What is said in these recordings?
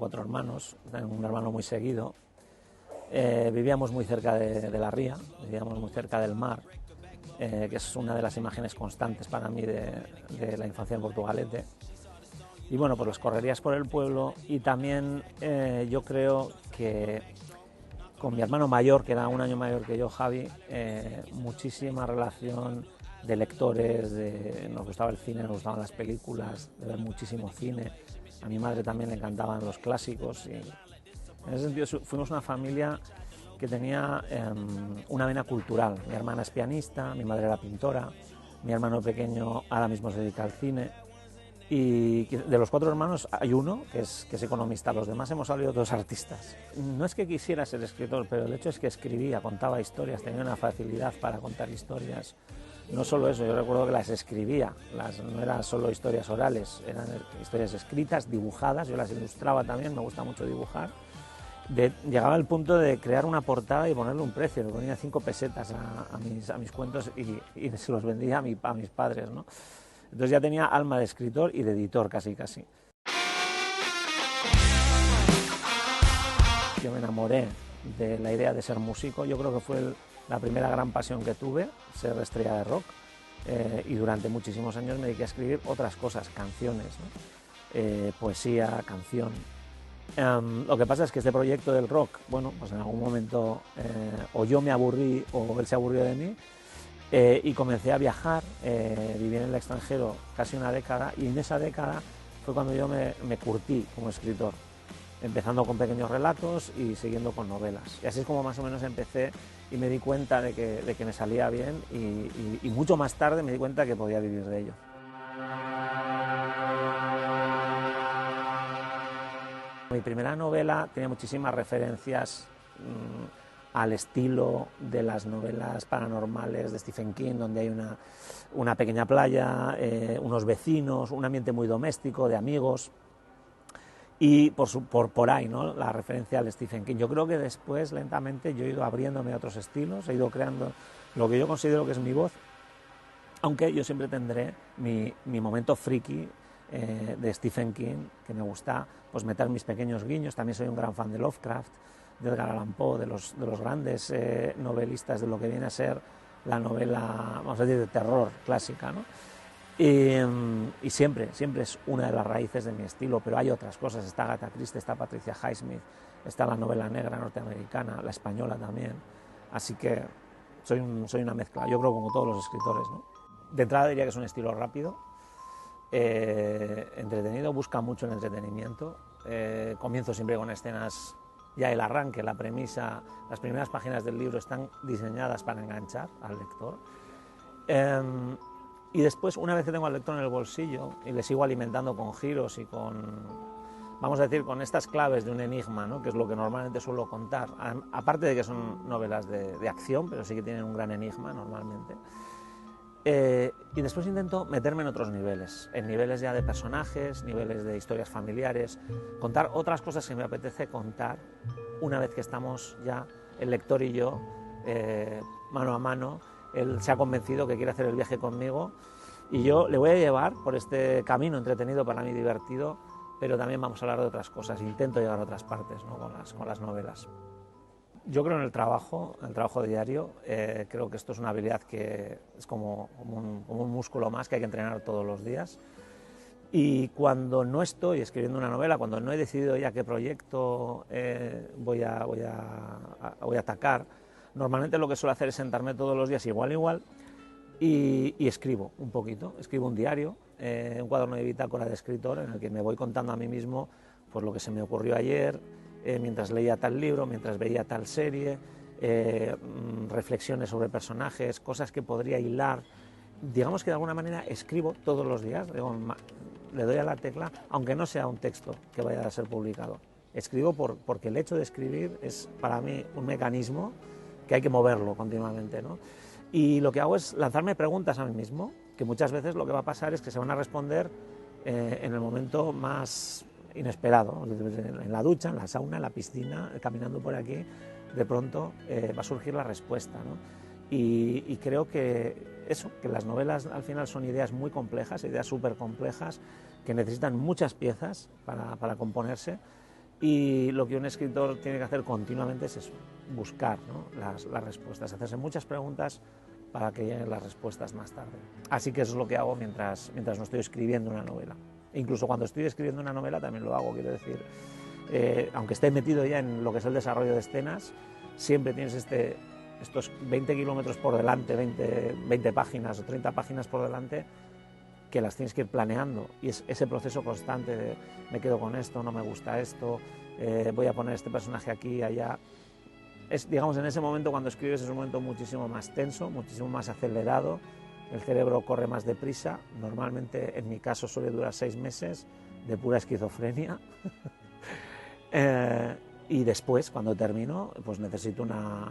4 hermanos, tengo un hermano muy seguido. Vivíamos muy cerca de la ría, vivíamos muy cerca del mar, que es una de las imágenes constantes para mí de la infancia en Portugalete. Y bueno, pues las correrías por el pueblo, y también yo creo que con mi hermano mayor, que era un año mayor que yo, Javi, muchísima relación de lectores, nos gustaba el cine, nos gustaban las películas, de ver muchísimo cine. A mi madre también le encantaban los clásicos, y en ese sentido fuimos una familia que tenía una vena cultural. Mi hermana es pianista, mi madre era pintora, mi hermano pequeño ahora mismo se dedica al cine, y de los 4 hermanos hay uno que es economista, los demás hemos salido todos artistas. No es que quisiera ser escritor, pero el hecho es que escribía, contaba historias, tenía una facilidad para contar historias. No solo eso, yo recuerdo que las escribía, no eran solo historias orales, eran historias escritas, dibujadas, yo las ilustraba también, me gusta mucho dibujar. Llegaba al punto de crear una portada y ponerle un precio, le ponía 5 pesetas a mis cuentos, y se los vendía a mis padres, ¿no? Entonces ya tenía alma de escritor y de editor casi. Yo me enamoré de la idea de ser músico, yo creo que fue la primera gran pasión que tuve, ser estrella de rock, y durante muchísimos años me dediqué a escribir otras cosas, canciones, ¿no? Poesía, canción. Lo que pasa es que este proyecto del rock, bueno, pues en algún momento o yo me aburrí o él se aburrió de mí, y comencé a viajar, viví en el extranjero casi una década, y en esa década fue cuando yo me curtí como escritor, empezando con pequeños relatos y siguiendo con novelas. Y así es como más o menos empecé, y me di cuenta de que me salía bien, y mucho más tarde me di cuenta que podía vivir de ello. Mi primera novela tenía muchísimas referencias al estilo de las novelas paranormales de Stephen King, donde hay una pequeña playa, unos vecinos, un ambiente muy doméstico, de amigos, y por ahí, ¿no?, la referencia al Stephen King. Yo creo que después, lentamente, yo he ido abriéndome a otros estilos, he ido creando lo que yo considero que es mi voz, aunque yo siempre tendré mi momento friki de Stephen King, que me gusta pues meter mis pequeños guiños. También soy un gran fan de Lovecraft, de Edgar Allan Poe, de los grandes novelistas de lo que viene a ser la novela, vamos a decir, de terror clásica, ¿no? Y siempre es una de las raíces de mi estilo, pero hay otras cosas. Está Agatha Christie, está Patricia Highsmith, está la novela negra norteamericana, la española también, así que soy una mezcla, yo creo, como todos los escritores, ¿no? De entrada diría que es un estilo rápido, entretenido, busca mucho el entretenimiento. Comienzo siempre con escenas, ya el arranque, la premisa, las primeras páginas del libro están diseñadas para enganchar al lector. Y después, una vez que tengo al lector en el bolsillo y le sigo alimentando con giros y vamos a decir, con estas claves de un enigma, ¿no?, que es lo que normalmente suelo contar, aparte de que son novelas de acción, pero sí que tienen un gran enigma normalmente. Y después intento meterme en otros niveles, en niveles ya de personajes, niveles de historias familiares, contar otras cosas que me apetece contar una vez que estamos ya el lector y yo mano a mano. Él se ha convencido que quiere hacer el viaje conmigo, y yo le voy a llevar por este camino entretenido, para mí divertido, pero también vamos a hablar de otras cosas. Intento llegar a otras partes, ¿no?, con las novelas. Yo creo en el trabajo diario. Creo que esto es una habilidad que es como un músculo más que hay que entrenar todos los días. Y cuando no estoy escribiendo una novela, cuando no he decidido ya qué proyecto voy a atacar, normalmente lo que suelo hacer es sentarme todos los días igual y escribo un poquito. Escribo un diario, un cuaderno de bitácora de escritor, en el que me voy contando a mí mismo pues lo que se me ocurrió ayer, mientras leía tal libro, mientras veía tal serie, reflexiones sobre personajes, cosas que podría hilar. Digamos que de alguna manera escribo todos los días, le doy a la tecla, aunque no sea un texto que vaya a ser publicado. Escribo porque el hecho de escribir es para mí un mecanismo que hay que moverlo continuamente, ¿no? Y lo que hago es lanzarme preguntas a mí mismo, que muchas veces lo que va a pasar es que se van a responder en el momento más inesperado, en la ducha, en la sauna, en la piscina, caminando por aquí, de pronto va a surgir la respuesta, ¿no? Y creo que las novelas al final son ideas muy complejas, ideas súper complejas, que necesitan muchas piezas para componerse, Y lo que un escritor tiene que hacer continuamente es eso, buscar, ¿no?, las respuestas, hacerse muchas preguntas para que lleguen las respuestas más tarde. Así que eso es lo que hago mientras no estoy escribiendo una novela. E incluso cuando estoy escribiendo una novela también lo hago, quiero decir, aunque esté metido ya en lo que es el desarrollo de escenas, siempre tienes estos 20 kilómetros por delante, 20 páginas o 30 páginas por delante, que las tienes que ir planeando, y es ese proceso constante de me quedo con esto, no me gusta esto, voy a poner este personaje aquí, allá. Es, digamos, en ese momento cuando escribes es un momento muchísimo más tenso, muchísimo más acelerado, el cerebro corre más deprisa, normalmente en mi caso suele durar 6 meses de pura esquizofrenia. Y después, cuando termino, pues necesito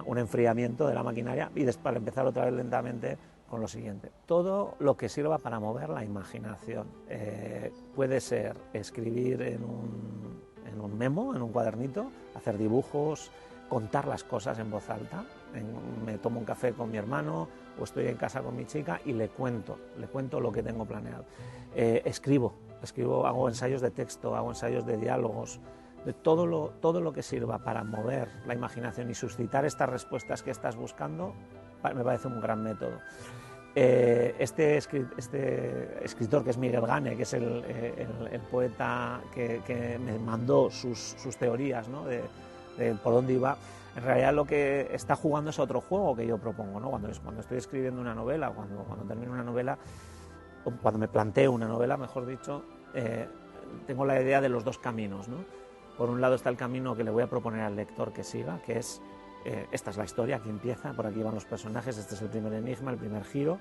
un enfriamiento de la maquinaria y para empezar otra vez lentamente con lo siguiente. Todo lo que sirva para mover la imaginación. Puede ser escribir en un memo, en un cuadernito, hacer dibujos, contar las cosas en voz alta. Me tomo un café con mi hermano o estoy en casa con mi chica y le cuento lo que tengo planeado. Escribo, hago ensayos de texto, hago ensayos de diálogos, de todo lo que sirva para mover la imaginación y suscitar estas respuestas que estás buscando, me parece un gran método. Este escritor, que es Miguel Gane, que es el poeta que me mandó sus teorías, ¿no?, de por dónde iba, en realidad lo que está jugando es otro juego que yo propongo, ¿no? Cuando estoy escribiendo una novela, cuando termino una novela, o cuando me planteo una novela, mejor dicho, tengo la idea de los dos caminos, ¿no? Por un lado está el camino que le voy a proponer al lector que siga, que es, esta es la historia, aquí empieza, por aquí van los personajes, este es el primer enigma, el primer giro,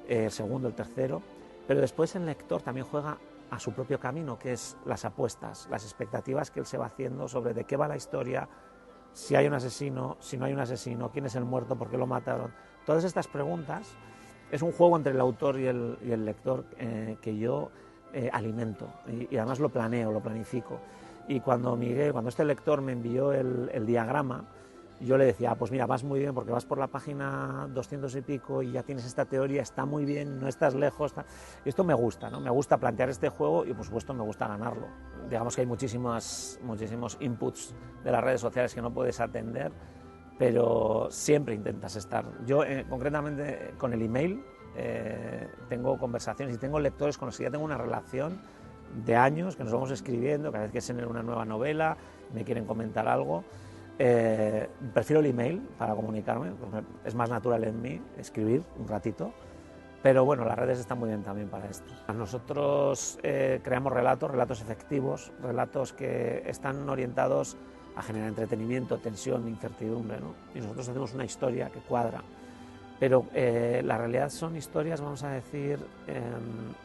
el segundo, el tercero, pero después el lector también juega a su propio camino, que es las apuestas, las expectativas que él se va haciendo sobre de qué va la historia, si hay un asesino, si no hay un asesino, quién es el muerto, por qué lo mataron. Todas estas preguntas es un juego entre el autor y el lector que yo alimento y además lo planeo, lo planifico. Y cuando este lector me envió el diagrama, yo le decía, pues mira, vas muy bien porque vas por la página 200 y pico y ya tienes esta teoría, está muy bien, no estás lejos. Y esto me gusta, ¿no? Me gusta plantear este juego y por supuesto me gusta ganarlo. Digamos que hay muchísimos inputs de las redes sociales que no puedes atender, pero siempre intentas estar. Yo concretamente con el email tengo conversaciones y tengo lectores con los que ya tengo una relación de años, que nos vamos escribiendo, cada vez que se lee una nueva novela, me quieren comentar algo. Prefiero el email para comunicarme, porque es más natural en mí escribir un ratito, pero bueno, las redes están muy bien también para esto. Nosotros creamos relatos efectivos, relatos que están orientados a generar entretenimiento, tensión, incertidumbre, ¿no? Y nosotros hacemos una historia que cuadra, pero la realidad son historias, vamos a decir,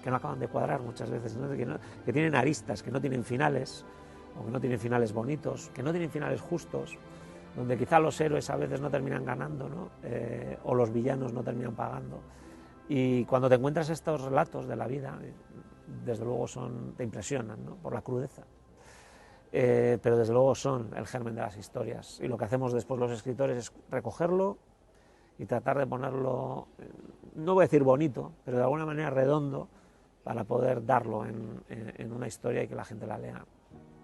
que no acaban de cuadrar muchas veces, ¿no? Que tienen aristas, que no tienen finales, o que no tienen finales bonitos, que no tienen finales justos, donde quizá los héroes a veces no terminan ganando, ¿no? O los villanos no terminan pagando. Y cuando te encuentras estos relatos de la vida, desde luego te impresionan, ¿no?, por la crudeza. Pero desde luego son el germen de las historias. Y lo que hacemos después los escritores es recogerlo y tratar de ponerlo, no voy a decir bonito, pero de alguna manera redondo, para poder darlo en una historia y que la gente la lea.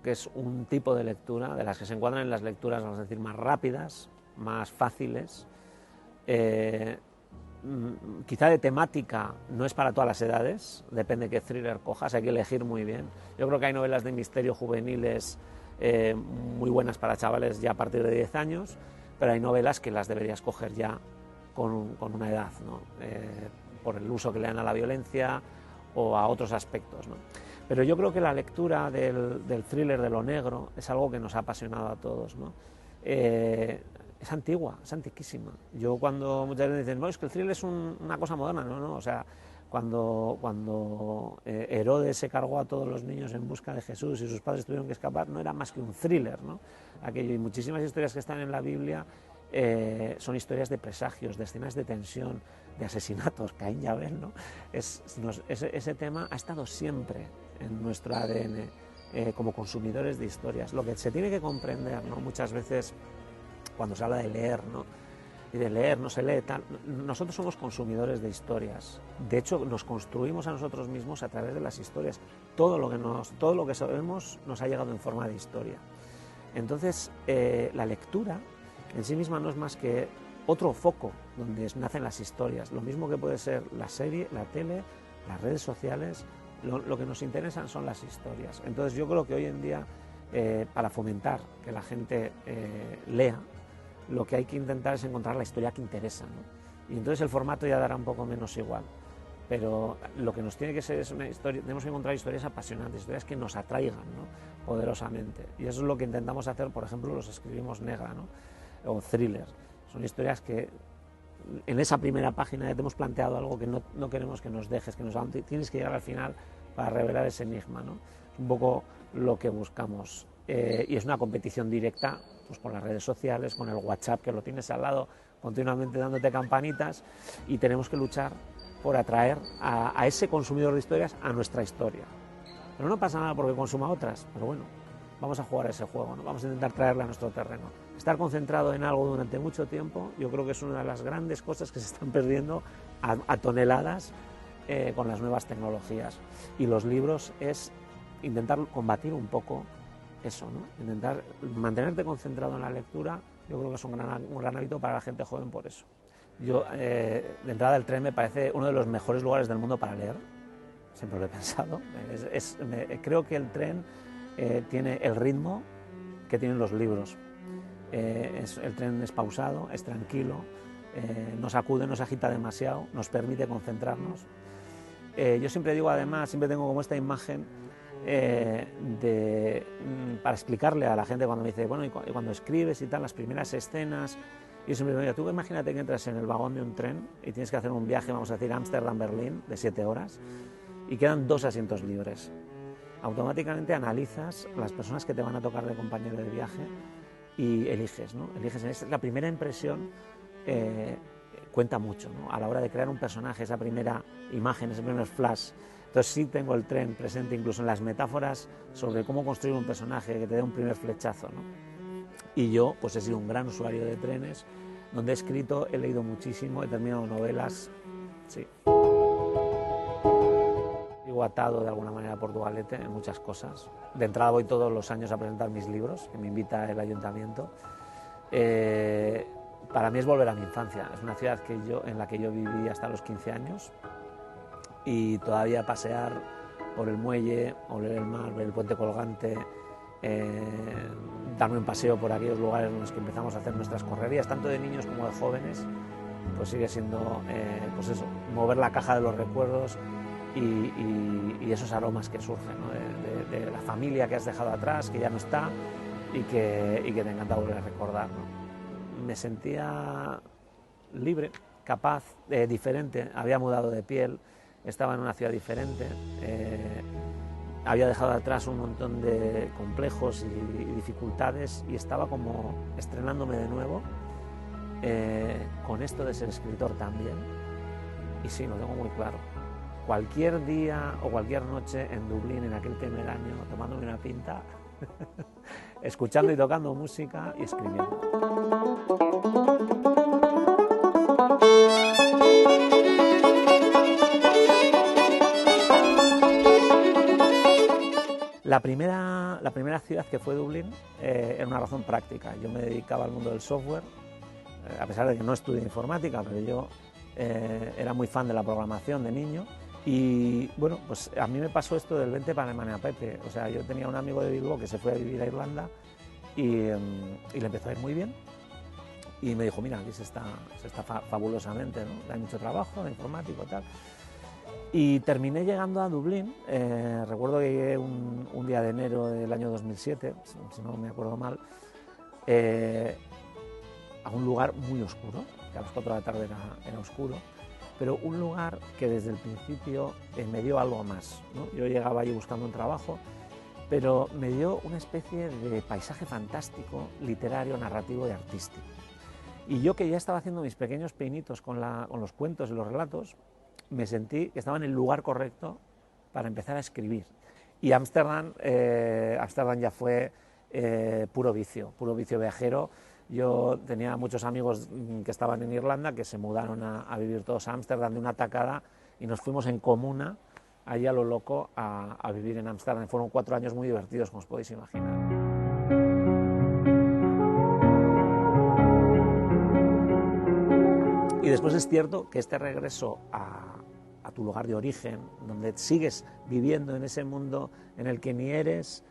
Que es un tipo de lectura de las que se encuadran en las lecturas, vamos a decir, más rápidas, más fáciles. Quizá de temática no es para todas las edades, depende qué thriller cojas, hay que elegir muy bien. Yo creo que hay novelas de misterio juveniles muy buenas para chavales ya a partir de 10 años, pero hay novelas que las deberías coger ya con una edad, ¿no? Por el uso que le dan a la violencia o a otros aspectos, ¿no? Pero yo creo que la lectura del thriller, de lo negro, es algo que nos ha apasionado a todos, ¿no? Es antigua, es antiquísima. Yo cuando muchas veces dicen, no, es que el thriller es una cosa moderna, no, o sea, cuando Herodes se cargó a todos los niños en busca de Jesús y sus padres tuvieron que escapar, no era más que un thriller, ¿no? Aquello, y muchísimas historias que están en la Biblia son historias de presagios, de escenas de tensión, de asesinatos, Caín y Abel, ¿no? Ese tema ha estado siempre en nuestro ADN como consumidores de historias. Lo que se tiene que comprender, ¿no?, muchas veces cuando se habla de leer, ¿no?, y de leer no se lee tal, nosotros somos consumidores de historias. De hecho, nos construimos a nosotros mismos a través de las historias. Todo lo que sabemos nos ha llegado en forma de historia. Entonces, la lectura en sí misma no es más que otro foco donde nacen las historias, lo mismo que puede ser la serie, la tele, las redes sociales. Lo que nos interesan son las historias. Entonces yo creo que hoy en día, para fomentar que la gente lea, lo que hay que intentar es encontrar la historia que interesa, ¿no? Y entonces el formato ya dará un poco menos igual. Pero lo que nos tiene que ser es una historia, tenemos que encontrar historias apasionantes, historias que nos atraigan, ¿no?, poderosamente. Y eso es lo que intentamos hacer, por ejemplo, los Escribimos Negra, ¿no?, o Thriller. Son historias que en esa primera página ya te hemos planteado algo que no queremos que nos dejes, que tienes que llegar al final para revelar ese enigma, ¿no? Es un poco lo que buscamos. Y es una competición directa, pues, con las redes sociales, con el WhatsApp, que lo tienes al lado continuamente dándote campanitas, y tenemos que luchar por atraer a ese consumidor de historias a nuestra historia. Pero no pasa nada porque consuma otras, pero bueno, vamos a jugar a ese juego, ¿no? Vamos a intentar traerle a nuestro terreno. Estar concentrado en algo durante mucho tiempo, yo creo que es una de las grandes cosas que se están perdiendo a toneladas con las nuevas tecnologías. Y los libros es intentar combatir un poco eso, ¿no? Intentar mantenerte concentrado en la lectura. Yo creo que es un gran hábito para la gente joven por eso. Yo, de entrada, el tren me parece uno de los mejores lugares del mundo para leer, siempre lo he pensado. Creo que el tren tiene el ritmo que tienen los libros. El tren es pausado, es tranquilo, no sacude, no se agita demasiado, nos permite concentrarnos. Yo siempre digo, además, siempre tengo como esta imagen para explicarle a la gente cuando me dice, bueno, y cuando escribes y tal, las primeras escenas. Yo siempre digo, tú imagínate que entras en el vagón de un tren y tienes que hacer un viaje, vamos a decir, Ámsterdam-Berlín, de 7 horas, y quedan 2 asientos libres. Automáticamente analizas las personas que te van a tocar de compañero de viaje y eliges, ¿no? Eliges. La primera impresión cuenta mucho, ¿no?, a la hora de crear un personaje, esa primera imagen, ese primer flash. Entonces sí tengo el tren presente incluso en las metáforas sobre cómo construir un personaje que te dé un primer flechazo, ¿no? Y yo, pues he sido un gran usuario de trenes, donde he escrito, he leído muchísimo, he terminado novelas, sí. Sigo atado de alguna manera a Portugalete en muchas cosas. De entrada voy todos los años a presentar mis libros, que me invita el ayuntamiento. Para mí es volver a mi infancia. Es una ciudad en la que yo viví hasta los 15 años, y todavía pasear por el muelle, oler el mar, ver el puente colgante, darme un paseo por aquellos lugares en los que empezamos a hacer nuestras correrías, tanto de niños como de jóvenes, pues sigue siendo, pues eso, mover la caja de los recuerdos y esos aromas que surgen, ¿no?, de la familia que has dejado atrás, que ya no está y que te encanta volver a recordar, ¿no? Me sentía libre, capaz, diferente, había mudado de piel, estaba en una ciudad diferente, había dejado atrás un montón de complejos y dificultades, y estaba como estrenándome de nuevo con esto de ser escritor también. Y sí, lo tengo muy claro. Cualquier día o cualquier noche en Dublín, en aquel primer año, tomándome una pinta, escuchando y tocando música y escribiendo. La primera ciudad que fue Dublín era una razón práctica. Yo me dedicaba al mundo del software, a pesar de que no estudié informática, pero yo era muy fan de la programación de niño. Y bueno, pues a mí me pasó esto del vente para Alemania, Pepe. O sea, yo tenía un amigo de Bilbao que se fue a vivir a Irlanda y le empezó a ir muy bien. Y me dijo, mira, aquí se está fabulosamente, ¿no? Hay mucho trabajo de informático y tal. Y terminé llegando a Dublín. Recuerdo que llegué un día de enero del año 2007, si no me acuerdo mal, a un lugar muy oscuro, que a las 4 de la tarde era oscuro, pero un lugar que desde el principio me dio algo más, ¿no? Yo llegaba allí buscando un trabajo, pero me dio una especie de paisaje fantástico, literario, narrativo y artístico. Y yo, que ya estaba haciendo mis pequeños peinitos con los cuentos y los relatos, me sentí que estaba en el lugar correcto para empezar a escribir. Y Ámsterdam ya fue puro vicio viajero. Yo tenía muchos amigos que estaban en Irlanda, que se mudaron a vivir todos a Ámsterdam de una tacada, y nos fuimos en comuna, allí a lo loco, a vivir en Ámsterdam. Fueron 4 años muy divertidos, como os podéis imaginar. Y después es cierto que este regreso a tu lugar de origen, donde sigues viviendo en ese mundo en el que ni eres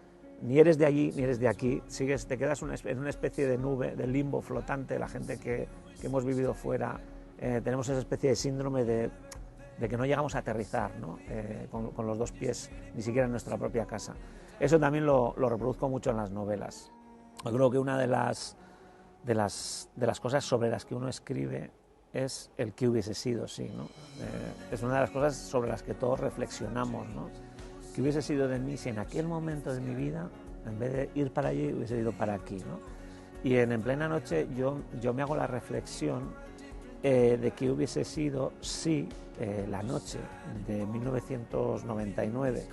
de allí ni eres de aquí, te quedas en una especie de nube, de limbo flotante. La gente que hemos vivido fuera, tenemos esa especie de síndrome de que no llegamos a aterrizar, ¿no? Con los dos pies, ni siquiera en nuestra propia casa. Eso también lo reproduzco mucho en las novelas. Yo creo que una de las cosas sobre las que uno escribe es el qué hubiese sido, sí, ¿no? Es una de las cosas sobre las que todos reflexionamos, ¿no? ¿Qué hubiese sido de mí si en aquel momento de mi vida, en vez de ir para allí, hubiese ido para aquí, ¿no? Y en plena noche yo me hago la reflexión de qué hubiese sido si la noche de 1999,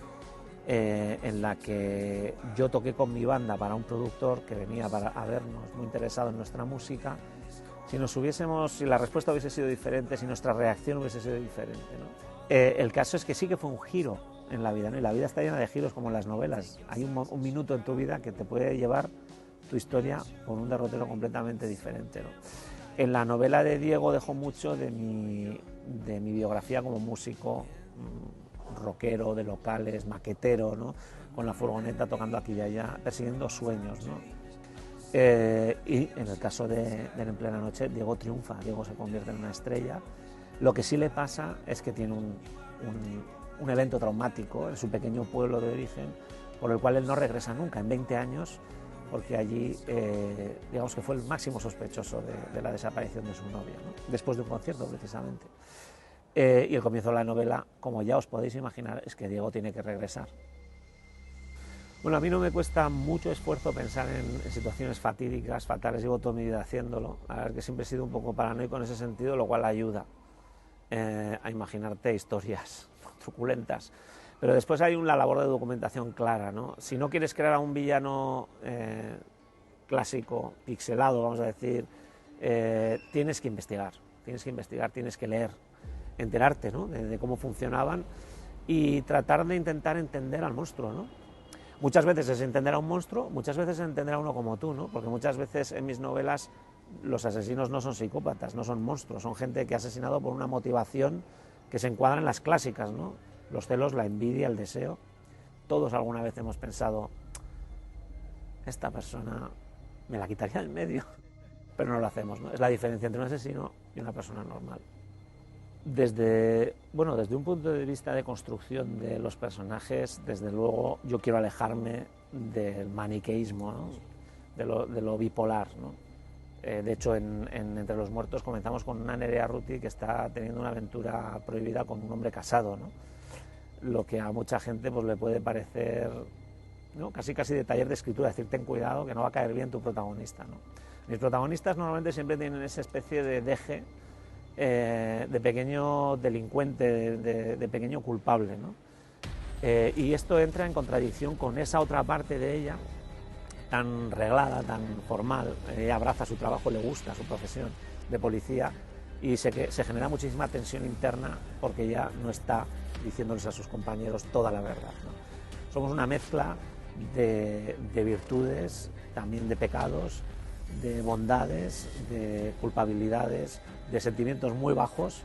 en la que yo toqué con mi banda para un productor que venía a vernos, muy interesado en nuestra música, si la respuesta hubiese sido diferente, si nuestra reacción hubiese sido diferente, ¿no? El caso es que sí que fue un giro en la vida, ¿no? Y la vida está llena de giros como en las novelas. Hay un minuto en tu vida que te puede llevar tu historia por un derrotero completamente diferente, ¿no? En la novela de Diego dejo mucho de mi biografía como músico, rockero, de locales, maquetero, ¿no? Con la furgoneta tocando aquí y allá, persiguiendo sueños, ¿no? Y en el caso de En plena noche, Diego triunfa, Diego se convierte en una estrella. Lo que sí le pasa es que tiene un evento traumático en su pequeño pueblo de origen, por el cual él no regresa nunca en 20 años, porque allí, digamos que fue el máximo sospechoso de la desaparición de su novia, ¿no? Después de un concierto, precisamente. Y el comienzo de la novela, como ya os podéis imaginar, es que Diego tiene que regresar. Bueno, a mí no me cuesta mucho esfuerzo pensar en situaciones fatídicas, fatales. Llevo toda mi vida haciéndolo. La verdad es que siempre he sido un poco paranoico en ese sentido, lo cual ayuda a imaginarte historias truculentas. Pero después hay una labor de documentación clara, ¿no? Si no quieres crear a un villano clásico, pixelado, vamos a decir, tienes que investigar, tienes que leer, enterarte, ¿no? de cómo funcionaban y tratar de intentar entender al monstruo, ¿no? Muchas veces es entender a un monstruo, muchas veces es entender a uno como tú, ¿no? Porque muchas veces en mis novelas los asesinos no son psicópatas, no son monstruos, son gente que ha asesinado por una motivación que se encuadra en las clásicas, ¿no? Los celos, la envidia, el deseo. Todos alguna vez hemos pensado, esta persona me la quitaría del medio, pero no lo hacemos, ¿no? Es la diferencia entre un asesino y una persona normal. Desde un punto de vista de construcción de los personajes, desde luego yo quiero alejarme del maniqueísmo, ¿no? de lo bipolar, ¿no? De hecho, en Entre los muertos comenzamos con una Nerea Ruti que está teniendo una aventura prohibida con un hombre casado, ¿no? Lo que a mucha gente pues, le puede parecer, ¿no? casi de taller de escritura, decir ten cuidado que no va a caer bien tu protagonista, ¿no? Mis protagonistas normalmente siempre tienen esa especie de deje de pequeño delincuente, de pequeño culpable, ¿no? Y esto entra en contradicción con esa otra parte de ella, tan reglada, tan formal. Ella abraza su trabajo, le gusta su profesión de policía y se genera muchísima tensión interna porque ella no está diciéndoles a sus compañeros toda la verdad, ¿no? Somos una mezcla de virtudes, también de pecados, de bondades, de culpabilidades, de sentimientos muy bajos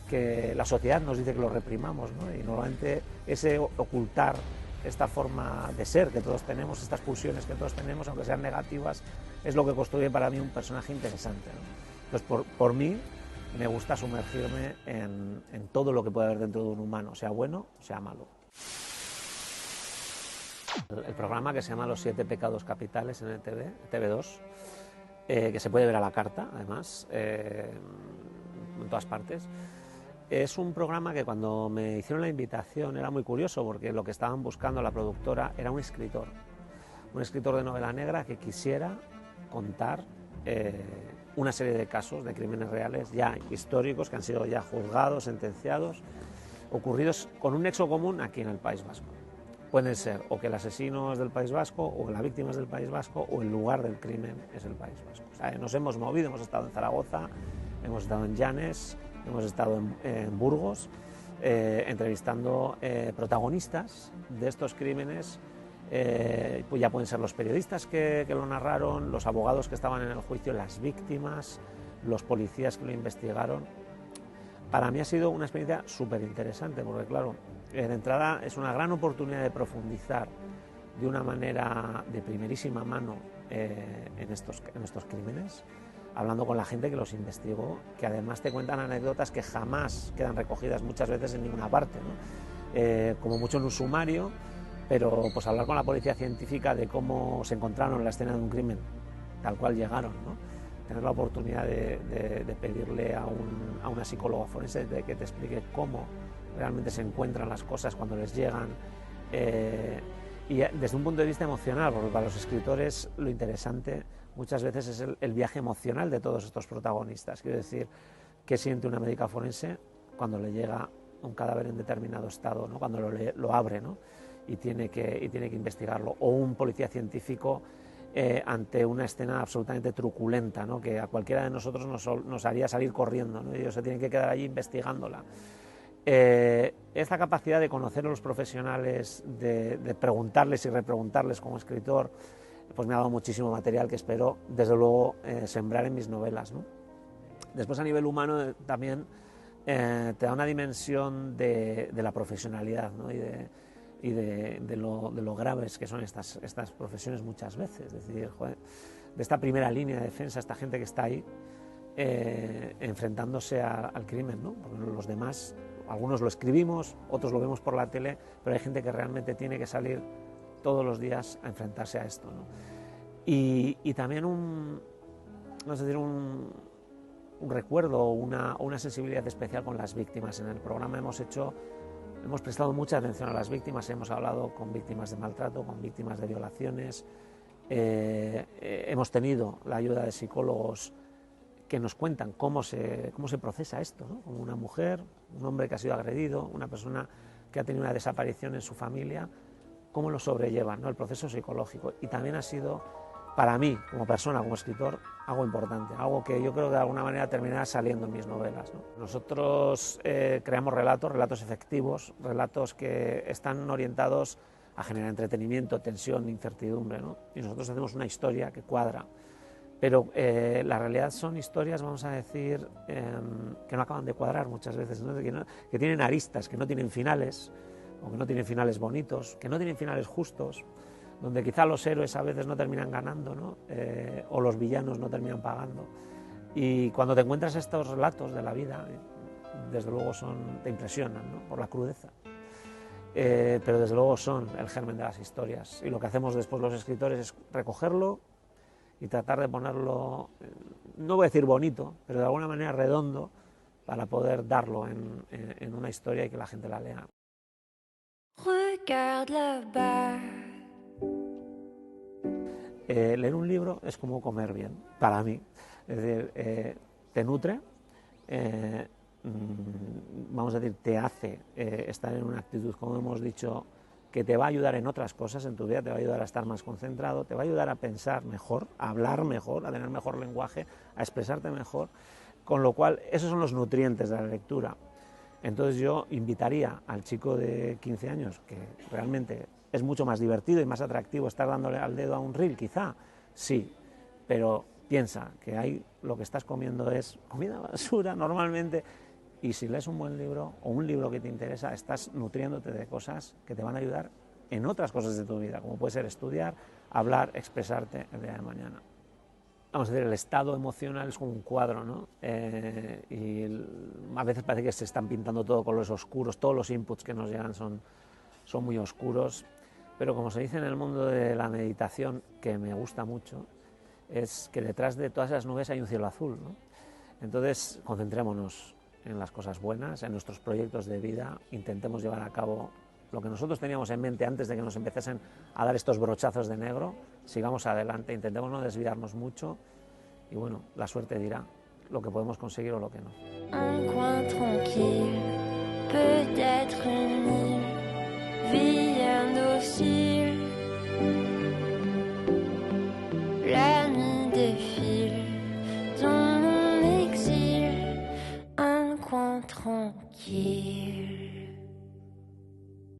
que la sociedad nos dice que los reprimamos, ¿no? Y normalmente ese ocultar esta forma de ser que todos tenemos, estas pulsiones que todos tenemos, aunque sean negativas, es lo que construye para mí un personaje interesante, ¿no? Entonces, por mí, me gusta sumergirme en todo lo que puede haber dentro de un humano, sea bueno, sea malo. El programa que se llama Los 7 pecados capitales en el TV2, que se puede ver a la carta, además, en todas partes. Es un programa que cuando me hicieron la invitación era muy curioso porque lo que estaban buscando la productora era un escritor de novela negra que quisiera contar una serie de casos de crímenes reales ya históricos que han sido ya juzgados, sentenciados, ocurridos con un nexo común aquí en el País Vasco. Pueden ser o que el asesino es del País Vasco, o que la víctima es del País Vasco, o el lugar del crimen es el País Vasco. O sea, nos hemos movido, hemos estado en Zaragoza, hemos estado en Llanes, hemos estado en Burgos, entrevistando protagonistas de estos crímenes. Pues ya pueden ser los periodistas que lo narraron, los abogados que estaban en el juicio, las víctimas, los policías que lo investigaron. Para mí ha sido una experiencia súper interesante, porque claro, de entrada es una gran oportunidad de profundizar de una manera de primerísima mano en estos crímenes, hablando con la gente que los investigó, que además te cuentan anécdotas que jamás quedan recogidas muchas veces en ninguna parte, ¿no? Como mucho en un sumario, pero pues hablar con la policía científica de cómo se encontraron en la escena de un crimen, tal cual llegaron, ¿no? Tener la oportunidad de pedirle a una psicóloga forense de que te explique cómo realmente se encuentran las cosas cuando les llegan, y desde un punto de vista emocional, porque para los escritores lo interesante muchas veces es el viaje emocional de todos estos protagonistas. Quiero decir, ¿qué siente una médica forense cuando le llega un cadáver en determinado estado, ¿no? Cuando lo abre, ¿no? y tiene que investigarlo? O un policía científico ante una escena absolutamente truculenta, ¿no? Que a cualquiera de nosotros nos haría salir corriendo, ¿no? Y ellos se tienen que quedar allí investigándola. Esta capacidad de conocer a los profesionales, de preguntarles y repreguntarles como escritor, pues me ha dado muchísimo material que espero, desde luego, sembrar en mis novelas, ¿no? Después, a nivel humano, también te da una dimensión de la profesionalidad, ¿no? y de lo graves que son estas profesiones muchas veces. Es decir, joder, de esta primera línea de defensa, esta gente que está ahí enfrentándose al crimen, ¿no? Porque los demás, algunos lo escribimos, otros lo vemos por la tele, pero hay gente que realmente tiene que salir todos los días a enfrentarse a esto, ¿no? Y también un recuerdo o una sensibilidad especial con las víctimas. En el programa hemos prestado mucha atención a las víctimas, hemos hablado con víctimas de maltrato, con víctimas de violaciones, hemos tenido la ayuda de psicólogos que nos cuentan cómo se procesa esto, ¿no? Como una mujer, un hombre que ha sido agredido, una persona que ha tenido una desaparición en su familia, cómo lo sobrellevan, ¿no? El proceso psicológico. Y también ha sido, para mí, como persona, como escritor, algo importante, algo que yo creo que de alguna manera terminará saliendo en mis novelas, ¿no? Nosotros creamos relatos efectivos, relatos que están orientados a generar entretenimiento, tensión, incertidumbre, ¿no? Y nosotros hacemos una historia que cuadra. Pero la realidad son historias, vamos a decir, que no acaban de cuadrar muchas veces, ¿no? Que tienen aristas, que no tienen finales, o que no tienen finales bonitos, que no tienen finales justos, donde quizá los héroes a veces no terminan ganando, ¿no? O los villanos no terminan pagando. Y cuando te encuentras estos relatos de la vida, desde luego te impresionan, ¿no? Por la crudeza. Pero desde luego son el germen de las historias. Y lo que hacemos después los escritores es recogerlo y tratar de ponerlo, no voy a decir bonito, pero de alguna manera redondo, para poder darlo en una historia y que la gente la lea. Leer un libro es como comer bien, para mí. Es decir, te nutre, vamos a decir, te hace estar en una actitud, como hemos dicho, que te va a ayudar en otras cosas en tu vida, te va a ayudar a estar más concentrado, te va a ayudar a pensar mejor, a hablar mejor, a tener mejor lenguaje, a expresarte mejor, con lo cual esos son los nutrientes de la lectura. Entonces yo invitaría al chico de 15 años, que realmente es mucho más divertido y más atractivo estar dándole al dedo a un reel, quizá, sí, pero piensa que lo que estás comiendo es comida basura normalmente. Y si lees un buen libro o un libro que te interesa, estás nutriéndote de cosas que te van a ayudar en otras cosas de tu vida, como puede ser estudiar, hablar, expresarte el día de mañana. Vamos a decir, el estado emocional es como un cuadro, ¿no? Y a veces parece que se están pintando todo colores oscuros, todos los inputs que nos llegan son muy oscuros, pero como se dice en el mundo de la meditación, que me gusta mucho, es que detrás de todas esas nubes hay un cielo azul, ¿no? Entonces, concentrémonos en las cosas buenas, en nuestros proyectos de vida, intentemos llevar a cabo lo que nosotros teníamos en mente antes de que nos empezasen a dar estos brochazos de negro, sigamos adelante, intentemos no desviarnos mucho y bueno, la suerte dirá lo que podemos conseguir o lo que no. Un coin tranquille, peut-être une île, vie indocile, la nuit défile dans mon exil, un coin tranquille.